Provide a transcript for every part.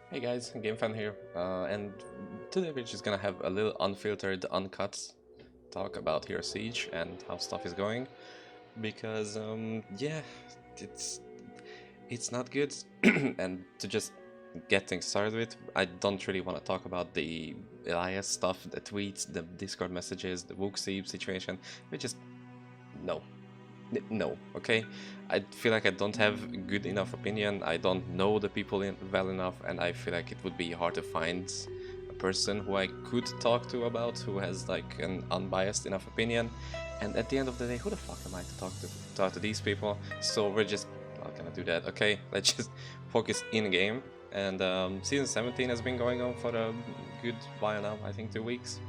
Hey guys, GameFan here, and today we're just gonna have a little unfiltered, uncut talk about Hero Siege and how stuff is going, because yeah, it's it's not good, and to just get things started with, I don't really want to talk about the Elias stuff, the tweets, the Discord messages, the Wookseep situation. We just no, no, okay? I feel like I don't have good enough opinion, I don't know the people well enough, and I feel like it would be hard to find a person who I could talk to about who has like an unbiased enough opinion. And at the end of the day, who the fuck am I to talk to these people? So we're just not gonna do that, okay? Let's just focus in game. And season 17 has been going on for a good while now, I think 2 weeks,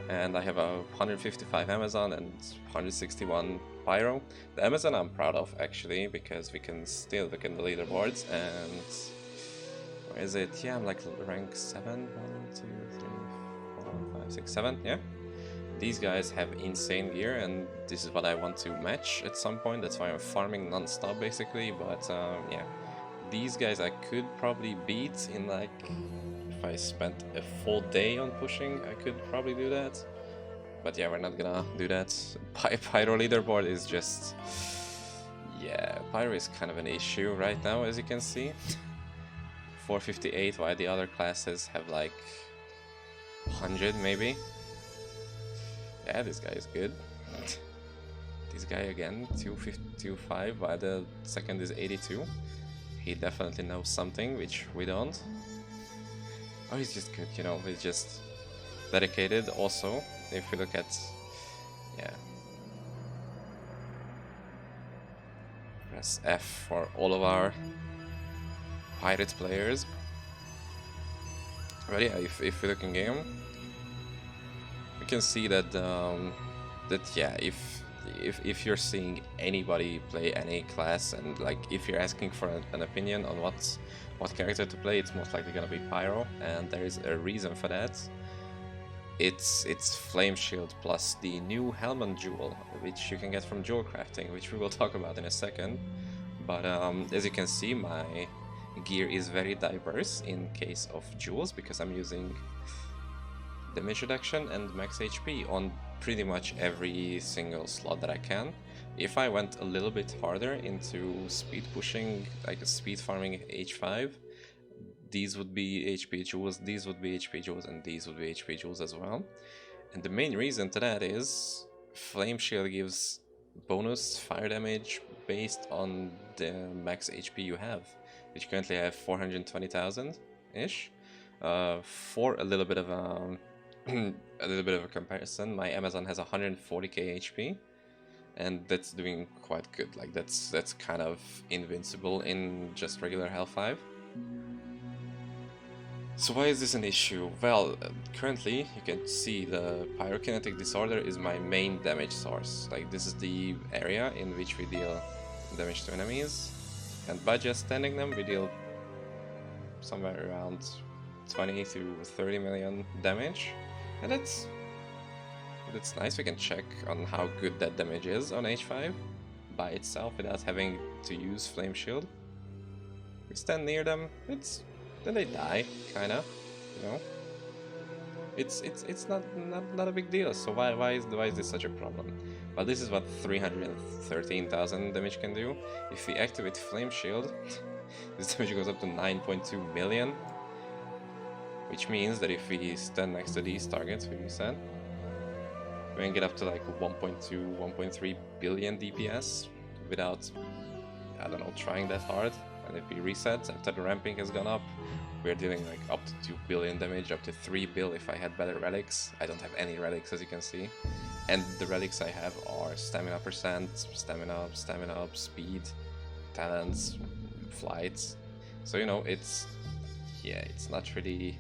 and I have a 155 Amazon and 161 Pyro. The Amazon I'm proud of actually, because we can still look at the leaderboards, and where is it? Yeah, I'm like rank 7, 1, 2, 3, 4, 5, 6, 7, yeah. These guys have insane gear, and this is what I want to match at some point. That's why I'm farming non-stop basically, but yeah. These guys I could probably beat in like, if I spent a full day on pushing, I could probably do that. But yeah, we're not gonna do that. Pyro leaderboard is just... yeah, Pyro is kind of an issue right now, as you can see. 458, while the other classes have like 100 maybe. Yeah, this guy is good. This guy again, 255, while the second is 82. He definitely knows something, which we don't. Oh, he's just good, you know, he's just dedicated also. If we look at, yeah, press F for all of our pirate players. But yeah, if we look in game, we can see that yeah, if you're seeing anybody play any class, and like if you're asking for an opinion on what character to play, it's most likely gonna be Pyro, and there is a reason for that. It's Flame Shield plus the new Helmet Jewel, which you can get from jewel crafting, which we will talk about in a second. But as you can see, my gear is very diverse in case of jewels, because I'm using damage reduction and max HP on pretty much every single slot that I can. If I went a little bit harder into speed pushing, like speed farming H5, these would be HP jewels, these would be HP jewels, and these would be HP jewels as well. And the main reason to that is Flame Shield gives bonus fire damage based on the max HP you have, which currently I have 420,000-ish. For a little bit of a comparison, my Amazon has 140k HP, and that's doing quite good. Like that's kind of invincible in just regular Hell 5. So why is this an issue? Well, currently you can see the pyrokinetic disorder is my main damage source. Like this is the area in which we deal damage to enemies, and by just standing them we deal somewhere around 20 to 30 million damage, and that's nice. We can check on how good that damage is on H5 by itself without having to use Flame Shield. We stand near them, then they die, kinda, you know. It's not a big deal. So why is this such a problem? Well, this is what 313,000 damage can do. If we activate Flame Shield, this damage goes up to 9.2 million, which means that if we stand next to these targets we said, we can get up to like 1.2, 1.3 billion DPS without, I don't know, trying that hard. And if we reset after the ramping has gone up, we're dealing like up to 2 billion damage, up to 3 bill if I had better relics. I don't have any relics, as you can see. And the relics I have are stamina percent, stamina up, speed, talents, flights. So, you know, it's not really...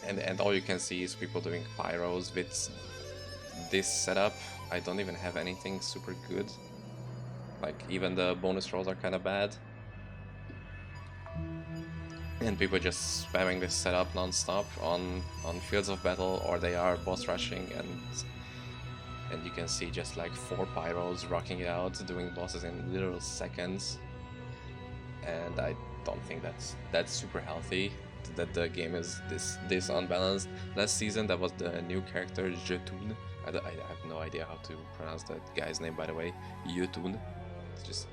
And all you can see is people doing pyros with this setup. I don't even have anything super good. Like, even the bonus rolls are kind of bad. And people just spamming this setup non-stop on fields of battle, or they are boss rushing, and you can see just like 4 pyros rocking it out, doing bosses in literal seconds. And I don't think that's super healthy. That the game is this unbalanced. Last season, that was the new character Jotun. I have no idea how to pronounce that guy's name, by the way. Jotun. It's just,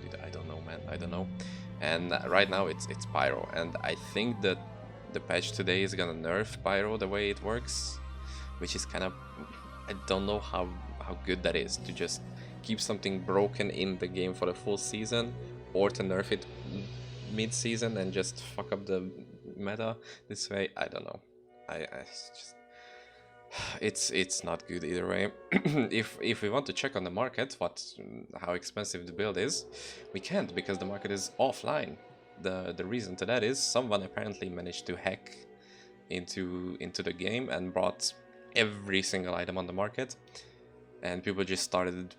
dude, I don't know, man. I don't know. And right now it's Pyro, and I think that the patch today is gonna nerf Pyro the way it works, which is kind of, I don't know how good that is, to just keep something broken in the game for the full season, or to nerf it mid-season and just fuck up the meta this way. I don't know. I just, it's not good either way. If we want to check on the market how expensive the build is, we can't, because the market is offline. The reason to that is someone apparently managed to hack into the game and brought every single item on the market, and people just started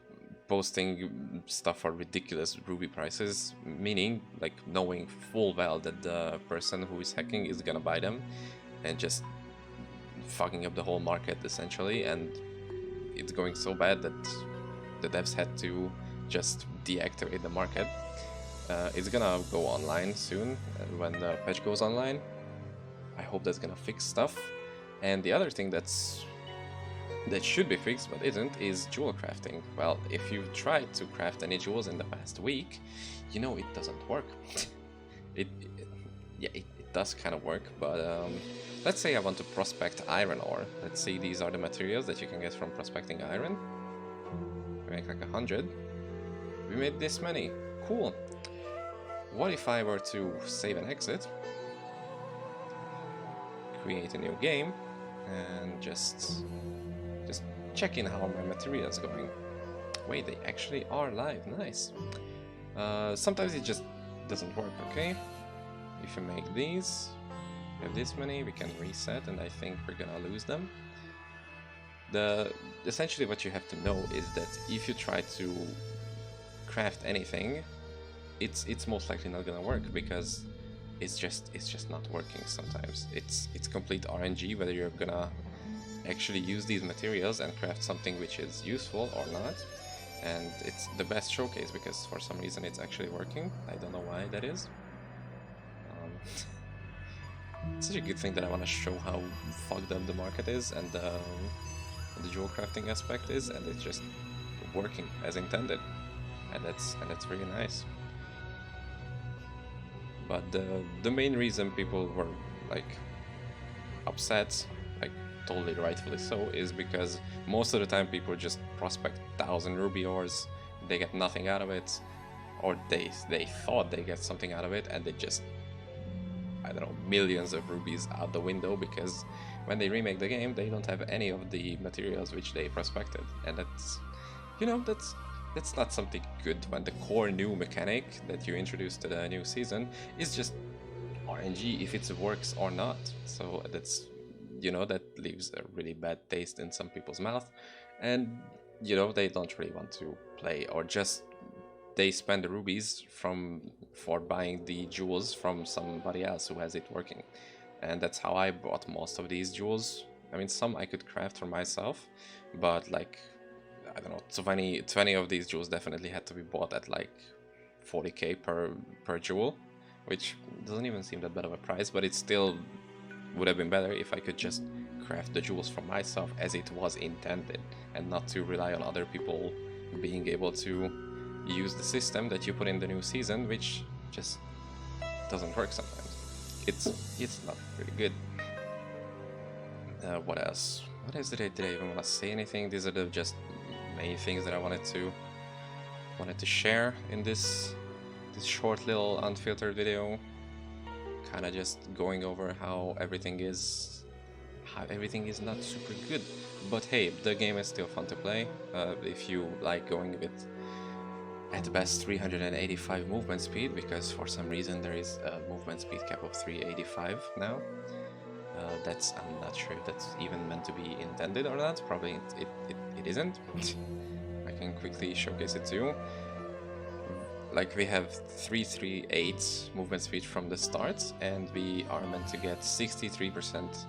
posting stuff for ridiculous ruby prices, meaning like knowing full well that the person who is hacking is gonna buy them, and just fucking up the whole market essentially. And it's going so bad that the devs had to just deactivate the market. It's gonna go online soon, when the patch goes online. I hope that's gonna fix stuff. And the other thing that should be fixed but isn't is jewel crafting. Well, if you've tried to craft any jewels in the past week, you know it doesn't work. it does kind of work, but let's say I want to prospect iron ore. Let's say these are the materials that you can get from prospecting iron. We make like 100. We made this many. Cool. What if I were to save and exit, create a new game, and just check in how my material is going? Wait, they actually are live. Nice. Sometimes it just doesn't work. Okay, if you make these, we have this many, we can reset, and I think we're gonna lose them. Essentially what you have to know is that if you try to craft anything, it's most likely not gonna work, because it's just not working sometimes. It's complete RNG whether you're gonna actually use these materials and craft something which is useful or not. And it's the best showcase because for some reason it's actually working. I don't know why that is. It's such a good thing that I want to show how fucked up the market is, and the jewel crafting aspect is, and it's just working as intended, and that's really nice. But the main reason people were like upset, like totally rightfully so, is because most of the time people just prospect 1,000 ruby ores, they get nothing out of it, or they thought they get something out of it, and they just, I don't know, millions of rubies out the window, because when they remake the game they don't have any of the materials which they prospected. And that's, you know, that's not something good when the core new mechanic that you introduced to the new season is just RNG if it works or not. So that's, you know, that leaves a really bad taste in some people's mouth, and you know, they don't really want to play, or just they spend the rubies for buying the jewels from somebody else who has it working. And that's how I bought most of these jewels. I mean, some I could craft for myself, but like, I don't know, 20 of these jewels definitely had to be bought at like 40k per jewel, which doesn't even seem that bad of a price, but it still would have been better if I could just craft the jewels for myself as it was intended, and not to rely on other people being able to use the system that you put in the new season, which just doesn't work sometimes. It's not really good. What else? What else did I even want to say anything? These are the just main things that I wanted to share in this short little unfiltered video. Kind of just going over how everything is not super good, but hey, the game is still fun to play if you like going with at best 385 movement speed, because for some reason there is a movement speed cap of 385 now. I'm not sure if that's even meant to be intended or not. Probably it isn't. I can quickly showcase it to you. Like, we have 338 movement speed from the start, and we are meant to get 63%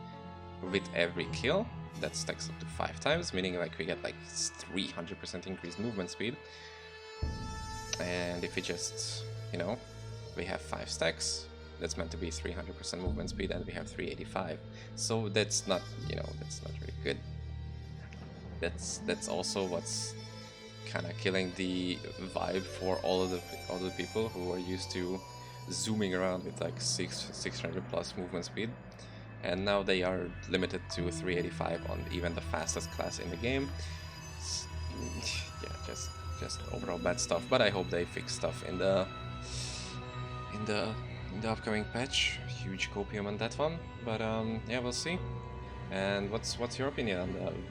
with every kill. That stacks up to 5 times, meaning like we get like 300% increased movement speed. And if we just, you know, we have 5 stacks. That's meant to be 300% movement speed, and we have 385. So that's not, you know, that's not really good. That's also what's kind of killing the vibe for all of the people who are used to zooming around with like 600 plus movement speed, and now they are limited to 385 on even the fastest class in the game. Yeah, just overall bad stuff. But I hope they fix stuff in the upcoming patch. Huge copium on that one, but yeah, we'll see. And what's your opinion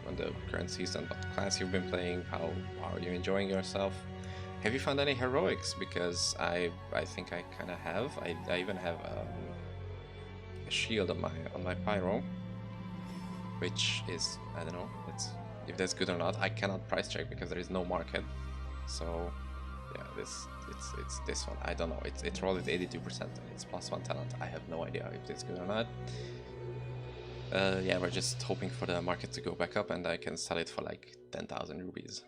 on the current season? What class you've been playing? How are you enjoying yourself? Have you found any heroics? Because I think I kind of have. I even have a shield on my pyro, which is, I don't know, if that's good or not. I cannot price check because there is no market. So yeah, it's this one. I don't know. It's rolled at 82% and it's +1 talent. I have no idea if it's good or not. Yeah, we're just hoping for the market to go back up and I can sell it for like 10,000 rubies.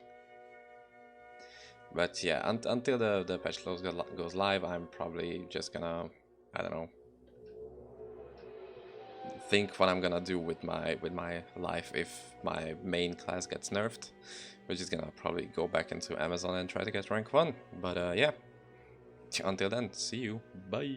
But yeah, until the patch goes live, I'm probably just gonna, I don't know, think what I'm gonna do with my life if my main class gets nerfed, which is gonna probably go back into Amazon and try to get rank 1. But yeah, until then, see you, bye!